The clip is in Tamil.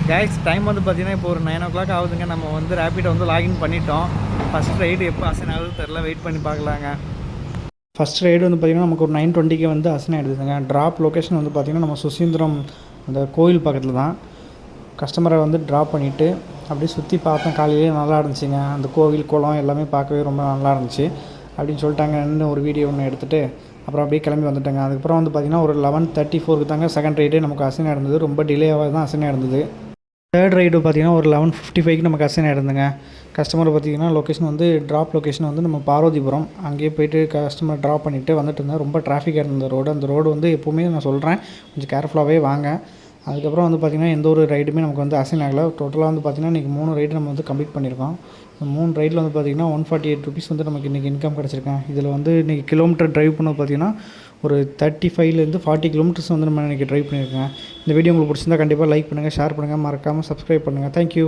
கைஸ் டைம் வந்து பார்த்தீங்கன்னா இப்போ ஒரு 9 o'clock ஆகுதுங்க. நம்ம வந்து ரேப்பிடோ வந்து லாகின் பண்ணிட்டோம். ஃபஸ்ட் ரைடு எப்போ அசைன் ஆகுது தெரில, வெயிட் பண்ணி பார்க்கலாங்க. ஃபஸ்ட் ரைடு வந்து பார்த்திங்கன்னா நமக்கு ஒரு 9:20 வந்து அசைன் ஆகிடுதுங்க. ட்ராப் லொக்கேஷன் வந்து பார்த்திங்கன்னா நம்ம சுசீந்திரம் அந்த கோயில் பக்கத்தில் தான். கஸ்டமரை வந்து ட்ராப் பண்ணிவிட்டு அப்படியே சுற்றி பார்த்தேன். காலையிலேயே நல்லா இருந்துச்சுங்க. அந்த கோவில் குளம் எல்லாமே பார்க்கவே ரொம்ப நல்லா இருந்துச்சு அப்படின்னு சொல்லிட்டாங்கன்னு ஒரு வீடியோ ஒன்று எடுத்துகிட்டு அப்புறம் அப்படியே கிளம்பி வந்துட்டேங்க. அதுக்கப்புறம் வந்து பார்த்திங்கன்னா ஒரு 11:34 தாங்க செகண்ட் ரைடே நமக்கு அசைன் ஆகிருந்தது. ரொம்ப டிலேவாக தான் அசைன் ஆகிருந்தது. தேர்ட் ரைடு பார்த்திங்கன்னா ஒரு 11:55 நமக்கு அசைன் ஆகிருந்துங்க. கஸ்டமர் பார்த்திங்கன்னா லொக்கேஷன் வந்து ட்ராப் லொக்கேஷன் வந்து நம்ம பார்வதிபுரம். அங்கேயே போய்ட்டு கஸ்டமர் ட்ராப் பண்ணிவிட்டு வந்துட்டு இருந்தேன். ரொம்ப டிராஃபிக்காக இருந்த ரோடு. அந்த ரோடு வந்து எப்போவுமே நான் சொல்கிறேன் கொஞ்சம் கேர்ஃபுல்லாகவே வாங்க. அதுக்கப்புறம் வந்து பார்த்திங்கன்னா எந்த ஒரு ரைடுமே நமக்கு வந்து அசைன் ஆகலை. டோட்டலாக வந்து பார்த்திங்கன்னா இன்றைக்கி 3 ரைடு நம்ம வந்து கம்ப்ளீட் பண்ணியிருக்கோம். இந்த 3 ரைடில் வந்து பார்த்திங்கன்னா 148 rupees வந்து நமக்கு இன்றைக்கி இன்கம் கிடச்சிருக்கேன். இதில் வந்து இன்றைக்கி கிலோமீட்டர் ட்ரைவ் பண்ண பார்த்திங்கன்னா ஒரு 35லேருந்து 40 கிலோமீட்டர்ஸ் வந்து நம்ம இன்றைக்கி ட்ரைவ் பண்ணியிருக்கேன். இந்த வீடியோ உங்களுக்கு பிடிச்சிருந்தா கண்டிப்பாக லைக் பண்ணுங்கள், ஷேர் பண்ணுங்கள், மறக்காமல் சப்ஸ்கிரைப் பண்ணுங்கள். தேங்க்யூ.